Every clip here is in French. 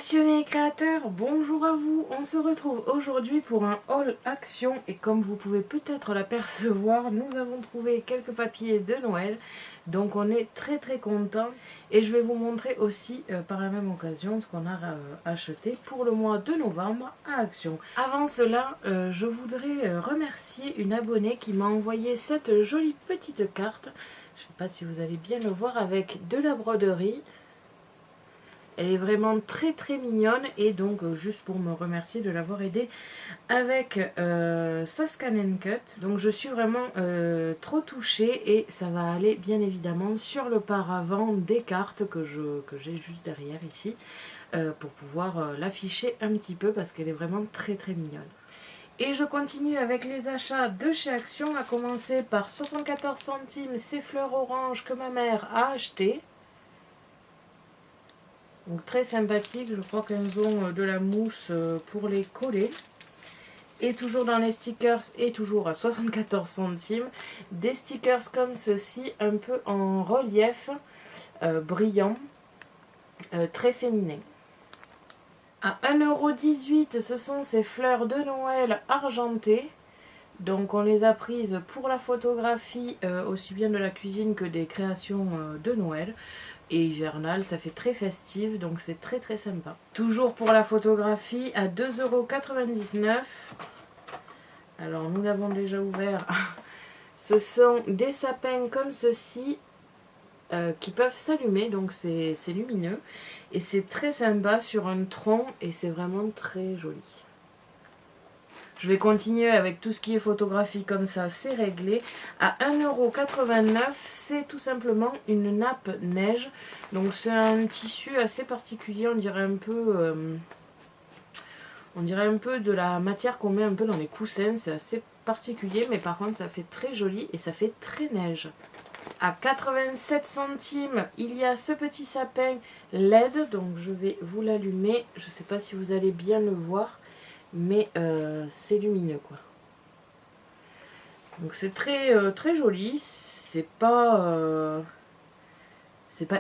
Passionnés et créateurs, bonjour à vous. On se retrouve aujourd'hui pour un haul action et comme vous pouvez peut-être l'apercevoir, nous avons trouvé quelques papiers de Noël. Donc on est très contents et je vais vous montrer aussi par la même occasion ce qu'on a acheté pour le mois de novembre à Action. Avant cela, je voudrais remercier une abonnée qui m'a envoyé cette jolie petite carte. Je ne sais pas si vous allez bien le voir avec de la broderie. Elle est vraiment très mignonne et donc juste pour me remercier de l'avoir aidé avec sa Scan & Cut. Donc je suis vraiment trop touchée et ça va aller bien évidemment sur le paravent des cartes que j'ai juste derrière ici pour pouvoir l'afficher un petit peu parce qu'elle est vraiment très mignonne. Et je continue avec les achats de chez Action, à commencer par 74 centimes ces fleurs oranges que ma mère a achetées. Donc très sympathique, je crois qu'elles ont de la mousse pour les coller. Et toujours dans les stickers et toujours à 74 centimes, des stickers comme ceci, un peu en relief, brillant, très féminin. À 1,18 €, ce sont ces fleurs de Noël argentées. Donc on les a prises pour la photographie, aussi bien de la cuisine que des créations de Noël. Et hivernal, ça fait très festif, donc c'est très sympa. Toujours pour la photographie à 2,99 €. Alors nous l'avons déjà ouvert. Ce sont des sapins comme ceci qui peuvent s'allumer, donc c'est lumineux. Et c'est très sympa sur un tronc et c'est vraiment très joli. Je vais continuer avec tout ce qui est photographie comme ça, c'est réglé. À 1,89 €, c'est tout simplement une nappe neige. Donc c'est un tissu assez particulier, on dirait un peu de la matière qu'on met un peu dans les coussins. C'est assez particulier, mais par contre ça fait très joli et ça fait très neige. À 87 centimes, il y a ce petit sapin LED, donc je vais vous l'allumer. Je ne sais pas si vous allez bien le voir. Mais c'est lumineux quoi. Donc c'est très joli. C'est pas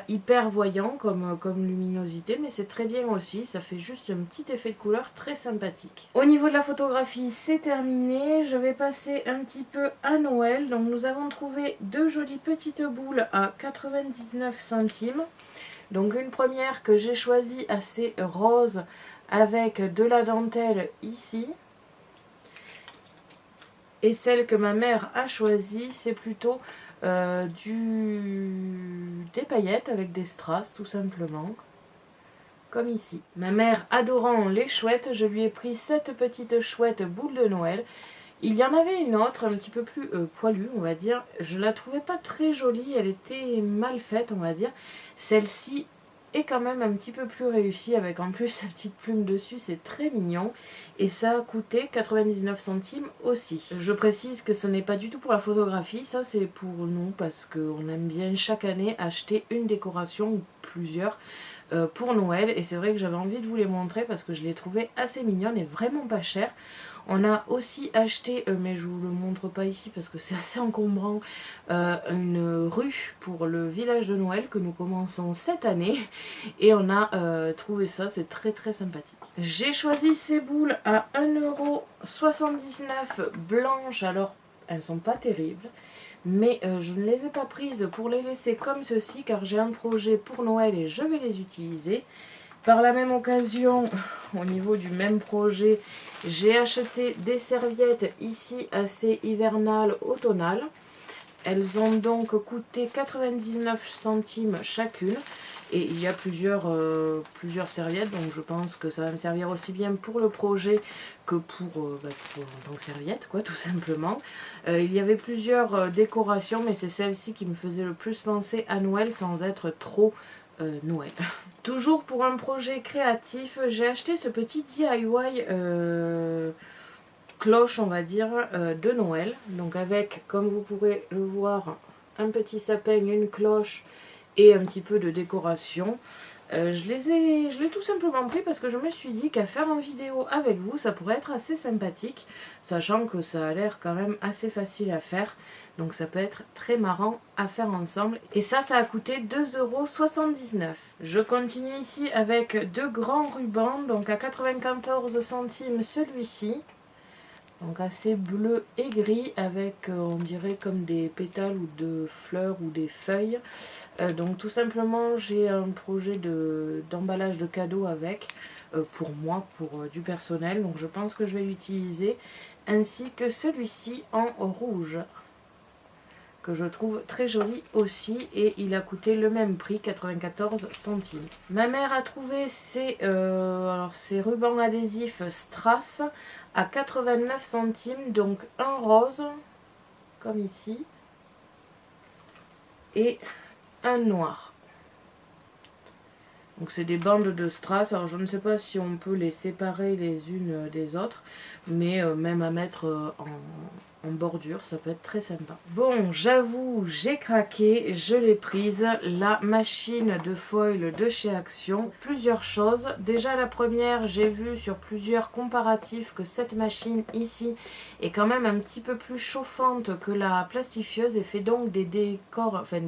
hyper voyant comme luminosité, mais c'est très bien aussi. Ça fait juste un petit effet de couleur très sympathique. Au niveau de la photographie, c'est terminé. Je vais passer un petit peu à Noël. Donc nous avons trouvé deux jolies petites boules à 99 centimes. Donc une première que j'ai choisie assez rose avec de la dentelle ici. Et celle que ma mère a choisie, c'est plutôt des paillettes avec des strass tout simplement. Comme ici. Ma mère adorant les chouettes, je lui ai pris cette petite chouette boule de Noël. Il y en avait une autre, un petit peu plus poilue, on va dire. Je la trouvais pas très jolie, elle était mal faite, on va dire. Celle-ci est quand même un petit peu plus réussie, avec en plus sa petite plume dessus, c'est très mignon. Et ça a coûté 99 centimes aussi. Je précise que ce n'est pas du tout pour la photographie, ça c'est pour nous, parce qu'on aime bien chaque année acheter une décoration ou plusieurs pour Noël. Et c'est vrai que j'avais envie de vous les montrer parce que je les trouvais assez mignonnes et vraiment pas chères. On a aussi acheté, mais je vous le montre pas ici parce que c'est assez encombrant, une rue pour le village de Noël que nous commençons cette année. Et on a trouvé ça, c'est très sympathique. J'ai choisi ces boules à 1,79 € blanches. Alors, elles sont pas terribles. Mais je ne les ai pas prises pour les laisser comme ceci car j'ai un projet pour Noël et je vais les utiliser. Par la même occasion, au niveau du même projet, j'ai acheté des serviettes ici assez hivernales, automnales. Elles ont donc coûté 99 centimes chacune. Et il y a plusieurs serviettes, donc je pense que ça va me servir aussi bien pour le projet que pour en tant que serviette, quoi, tout simplement. Il y avait plusieurs décorations, mais c'est celle-ci qui me faisait le plus penser à Noël sans être trop Noël. Toujours pour un projet créatif, j'ai acheté ce petit DIY cloche, on va dire, de Noël. Donc avec, comme vous pourrez le voir, un petit sapin, une cloche et un petit peu de décoration. Je l'ai tout simplement pris parce que je me suis dit qu'à faire en vidéo avec vous, ça pourrait être assez sympathique, sachant que ça a l'air quand même assez facile à faire. Donc ça peut être très marrant à faire ensemble. Et ça a coûté 2,79 €. Je continue ici avec deux grands rubans, donc à 94 centimes celui-ci. Donc assez bleu et gris avec on dirait comme des pétales ou de fleurs ou des feuilles. Donc tout simplement j'ai un projet d'emballage de cadeaux avec pour moi, pour du personnel. Donc je pense que je vais l'utiliser. Ainsi que celui-ci en rouge, que je trouve très joli aussi, et il a coûté le même prix, 94 centimes. Ma mère a trouvé ces rubans adhésifs Strass à 89 centimes, donc un rose, comme ici, et un noir. Donc c'est des bandes de strass, alors je ne sais pas si on peut les séparer les unes des autres, mais même à mettre en bordure, ça peut être très sympa. Bon, j'avoue, j'ai craqué, je l'ai prise, la machine de foil de chez Action. Plusieurs choses. Déjà la première, j'ai vu sur plusieurs comparatifs que cette machine ici est quand même un petit peu plus chauffante que la plastifieuse et fait donc des décors, enfin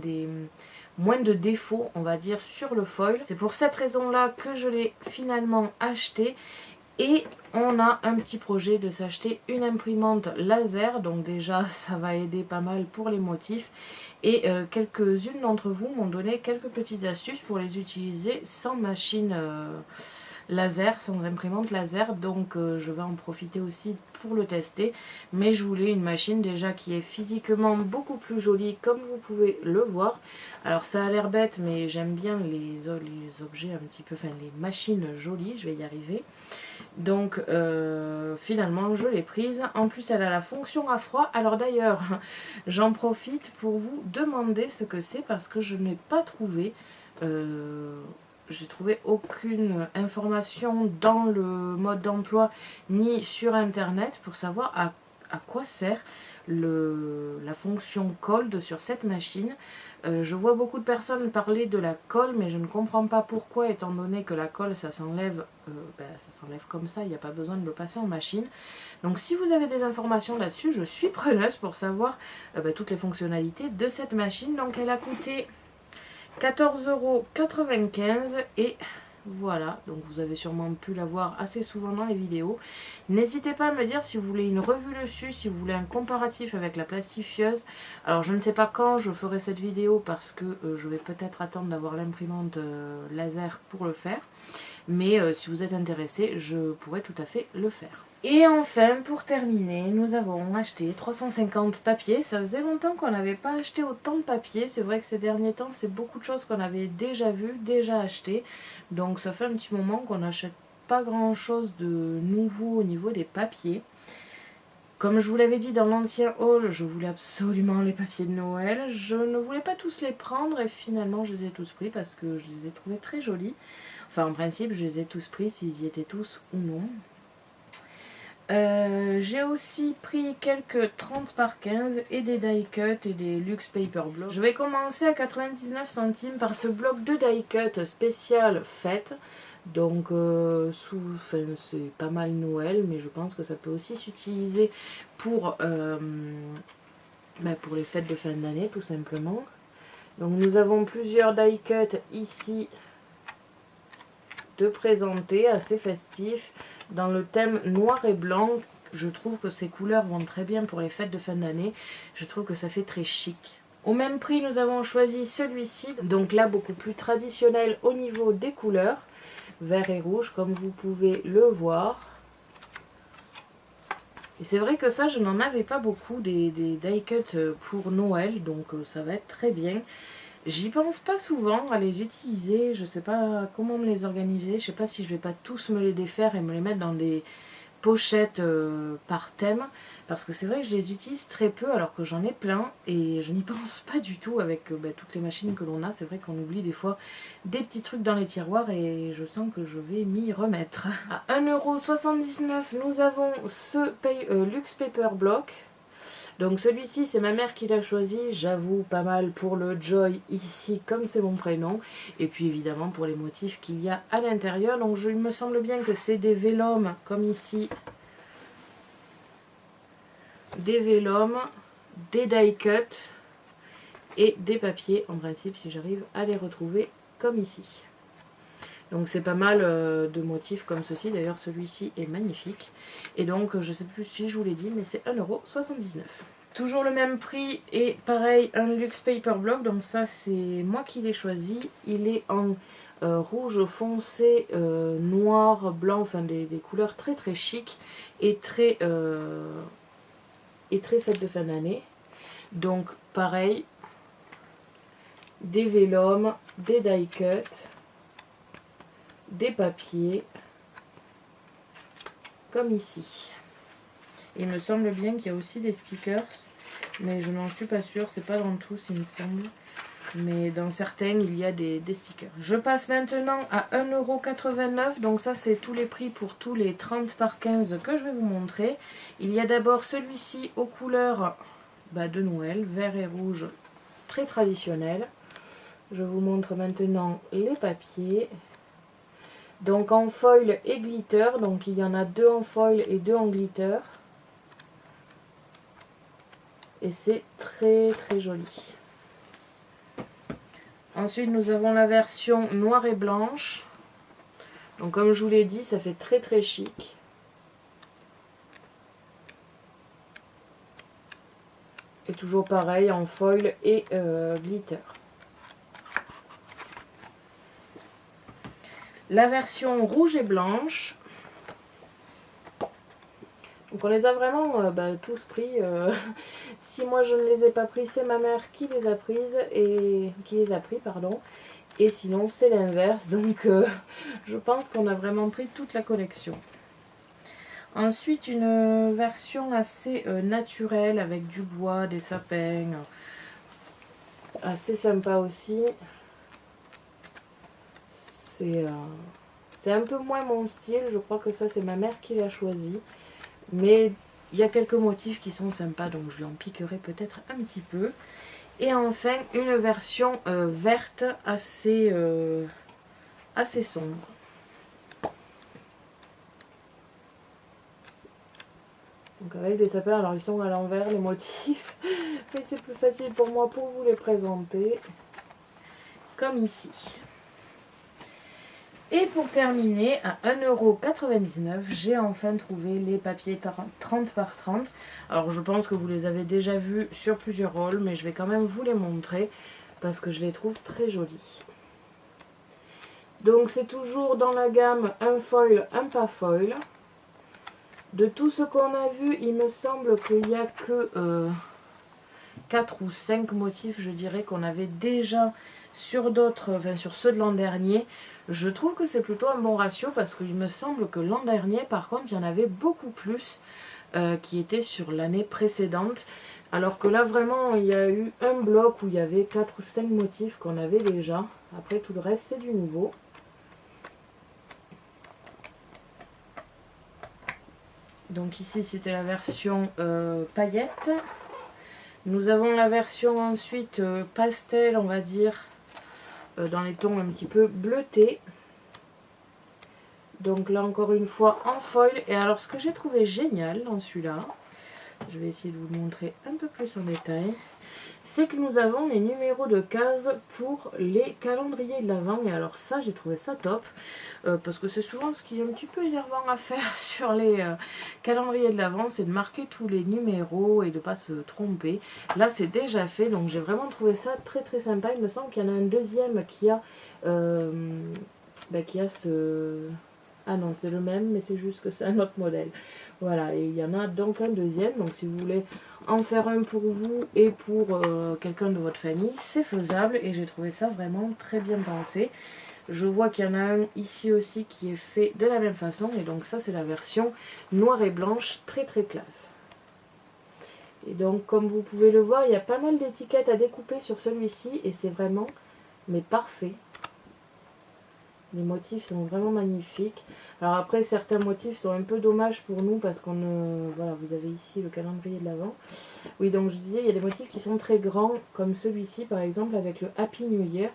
moins de défauts, on va dire, sur le foil. C'est pour cette raison-là que je l'ai finalement acheté. Et on a un petit projet de s'acheter une imprimante laser. Donc déjà, ça va aider pas mal pour les motifs. Et quelques-unes d'entre vous m'ont donné quelques petites astuces pour les utiliser sans machine laser, sans imprimante laser. Donc je vais en profiter aussi pour le tester. Mais je voulais une machine déjà qui est physiquement beaucoup plus jolie, comme vous pouvez le voir. Alors ça a l'air bête, mais j'aime bien les objets un petit peu, enfin les machines jolies, je vais y arriver. Donc finalement je l'ai prise. En plus elle a la fonction à froid. Alors d'ailleurs j'en profite pour vous demander ce que c'est, parce que je n'ai pas trouvé, j'ai trouvé aucune information dans le mode d'emploi ni sur internet pour savoir à quoi sert la fonction cold sur cette machine. Je vois beaucoup de personnes parler de la colle, mais je ne comprends pas pourquoi, étant donné que la colle ça s'enlève comme ça, il n'y a pas besoin de le passer en machine. Donc si vous avez des informations là-dessus, je suis preneuse pour savoir toutes les fonctionnalités de cette machine. Donc elle a coûté 14,95 € et voilà, donc vous avez sûrement pu la voir assez souvent dans les vidéos. N'hésitez pas à me dire si vous voulez une revue dessus, si vous voulez un comparatif avec la plastifieuse. Alors je ne sais pas quand je ferai cette vidéo parce que je vais peut-être attendre d'avoir l'imprimante laser pour le faire. Mais si vous êtes intéressé, je pourrais tout à fait le faire. Et enfin, pour terminer, nous avons acheté 350 papiers. Ça faisait longtemps qu'on n'avait pas acheté autant de papiers. C'est vrai que ces derniers temps, c'est beaucoup de choses qu'on avait déjà vues, déjà achetées. Donc ça fait un petit moment qu'on n'achète pas grand chose de nouveau au niveau des papiers. Comme je vous l'avais dit dans l'ancien haul, je voulais absolument les papiers de Noël. Je ne voulais pas tous les prendre et finalement je les ai tous pris parce que je les ai trouvés très jolis. Enfin en principe je les ai tous pris s'ils y étaient tous ou non. J'ai aussi pris quelques 30 par 15 et des die cut et des luxe paper blocks. Je vais commencer à 99 centimes par ce bloc de die cut spécial fête. Donc c'est pas mal Noël, mais je pense que ça peut aussi s'utiliser pour les fêtes de fin d'année tout simplement. Donc nous avons plusieurs die cut ici de présenter, assez festifs, dans le thème noir et blanc. Je trouve que ces couleurs vont très bien pour les fêtes de fin d'année. Je trouve que ça fait très chic. Au même prix, nous avons choisi celui-ci. Donc là, beaucoup plus traditionnel au niveau des couleurs. Vert et rouge, comme vous pouvez le voir. Et c'est vrai que ça, je n'en avais pas beaucoup, des die cut pour Noël. Donc ça va être très bien. J'y pense pas souvent à les utiliser, je sais pas comment me les organiser, je sais pas si je vais pas tous me les défaire et me les mettre dans des pochettes par thème, parce que c'est vrai que je les utilise très peu alors que j'en ai plein et je n'y pense pas du tout avec toutes les machines que l'on a. C'est vrai qu'on oublie des fois des petits trucs dans les tiroirs et je sens que je vais m'y remettre. À 1,79 €, nous avons ce Luxe Paper Block. Donc celui-ci, c'est ma mère qui l'a choisi. J'avoue, pas mal pour le Joy ici, comme c'est mon prénom. Et puis évidemment pour les motifs qu'il y a à l'intérieur. Donc il me semble bien que c'est des vélums, comme ici. Des vélums, des die cut et des papiers, en principe, si j'arrive à les retrouver comme ici. Donc c'est pas mal de motifs comme ceci. D'ailleurs celui-ci est magnifique. Et donc je sais plus si je vous l'ai dit, mais c'est 1,79 €. Toujours le même prix et pareil un luxe paper block. Donc ça c'est moi qui l'ai choisi. Il est en rouge foncé, noir, blanc, enfin des couleurs très très chic et très fête de fin d'année. Donc pareil, des vélums, des die cut, des papiers, comme ici. Il me semble bien qu'il y a aussi des stickers, mais je n'en suis pas sûre, c'est pas dans tous il me semble. Mais dans certains il y a des stickers. Je passe maintenant à 1,89 €. Donc ça c'est tous les prix pour tous les 30 par 15 que je vais vous montrer. Il y a d'abord celui-ci aux couleurs de Noël, vert et rouge, très traditionnel. Je vous montre maintenant les papiers. Donc en foil et glitter, donc il y en a 2 en foil et 2 en glitter. Et c'est très très joli. Ensuite nous avons la version noire et blanche. Donc comme je vous l'ai dit, ça fait très très chic. Et toujours pareil en foil et glitter. La version rouge et blanche. Donc on les a vraiment tous pris. Si moi je ne les ai pas pris, c'est ma mère qui les a prises et qui les a pris, pardon. Et sinon c'est l'inverse. Donc je pense qu'on a vraiment pris toute la collection. Ensuite une version assez naturelle avec du bois, des sapins. Assez sympa aussi. C'est un peu moins mon style, je crois que ça c'est ma mère qui l'a choisi. Mais il y a quelques motifs qui sont sympas, donc je lui en piquerai peut-être un petit peu. Et enfin une version verte assez sombre. Donc avec des sapins, alors ils sont à l'envers les motifs, mais c'est plus facile pour moi pour vous les présenter. Comme ici. Et pour terminer, à 1,99 €, j'ai enfin trouvé les papiers 30 par 30. Alors je pense que vous les avez déjà vus sur plusieurs rôles, mais je vais quand même vous les montrer parce que je les trouve très jolis. Donc c'est toujours dans la gamme un foil, un pas foil. De tout ce qu'on a vu, il me semble qu'il n'y a que 4 ou 5 motifs, je dirais, qu'on avait déjà sur d'autres, enfin sur ceux de l'an dernier. Je trouve que c'est plutôt un bon ratio parce qu'il me semble que l'an dernier, par contre, il y en avait beaucoup plus qui étaient sur l'année précédente. Alors que là, vraiment, il y a eu un bloc où il y avait 4 ou 5 motifs qu'on avait déjà. Après, tout le reste, c'est du nouveau. Donc ici, c'était la version paillettes. Nous avons la version ensuite pastel, on va dire, dans les tons un petit peu bleutés. Donc là encore une fois en foil. Et alors ce que j'ai trouvé génial dans celui-là, je vais essayer de vous le montrer un peu plus en détail, c'est que nous avons les numéros de cases pour les calendriers de l'Avent. Et alors ça, j'ai trouvé ça top, parce que c'est souvent ce qui est un petit peu énervant à faire sur les calendriers de l'Avent, c'est de marquer tous les numéros et de ne pas se tromper. Là, c'est déjà fait, donc j'ai vraiment trouvé ça très très sympa. Il me semble qu'il y en a un deuxième qui a ce... Ah non, c'est le même, mais c'est juste que c'est un autre modèle. Voilà, et il y en a donc un deuxième. Donc si vous voulez en faire un pour vous et pour quelqu'un de votre famille, c'est faisable. Et j'ai trouvé ça vraiment très bien pensé. Je vois qu'il y en a un ici aussi qui est fait de la même façon. Et donc ça, c'est la version noire et blanche, très très classe. Et donc comme vous pouvez le voir, il y a pas mal d'étiquettes à découper sur celui-ci. Et c'est vraiment, mais parfait. Les motifs sont vraiment magnifiques. Alors après, certains motifs sont un peu dommages pour nous parce qu'on voilà, vous avez ici le calendrier de l'Avent. Oui, donc je disais, il y a des motifs qui sont très grands, comme celui-ci par exemple avec le Happy New Year.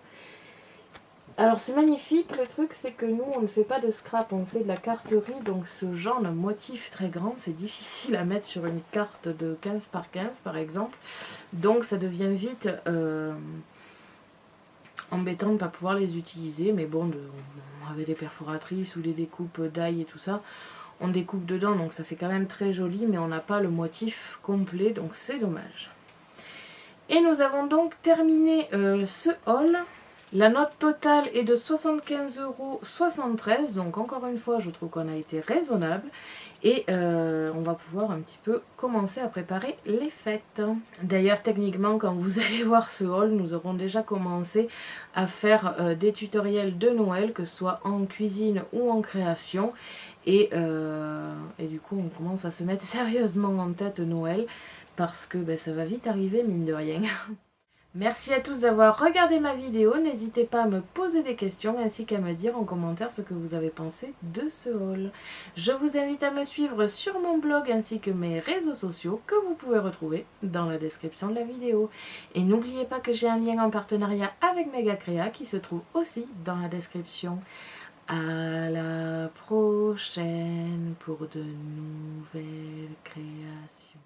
Alors c'est magnifique, le truc c'est que nous on ne fait pas de scrap, on fait de la carterie, donc ce genre de motif très grand c'est difficile à mettre sur une carte de 15 par 15 par exemple, donc ça devient vite embêtant de ne pas pouvoir les utiliser, mais bon, avec des perforatrices ou des découpes d'ail et tout ça, on découpe dedans, donc ça fait quand même très joli, mais on n'a pas le motif complet, donc c'est dommage. Et nous avons donc terminé ce haul. La note totale est de 75,73 €, donc encore une fois je trouve qu'on a été raisonnable et on va pouvoir un petit peu commencer à préparer les fêtes. D'ailleurs techniquement quand vous allez voir ce haul, nous aurons déjà commencé à faire des tutoriels de Noël, que ce soit en cuisine ou en création, et du coup on commence à se mettre sérieusement en tête Noël parce que ça va vite arriver mine de rien. Merci à tous d'avoir regardé ma vidéo, n'hésitez pas à me poser des questions ainsi qu'à me dire en commentaire ce que vous avez pensé de ce haul. Je vous invite à me suivre sur mon blog ainsi que mes réseaux sociaux que vous pouvez retrouver dans la description de la vidéo. Et n'oubliez pas que j'ai un lien en partenariat avec Megacrea qui se trouve aussi dans la description. À la prochaine pour de nouvelles créations.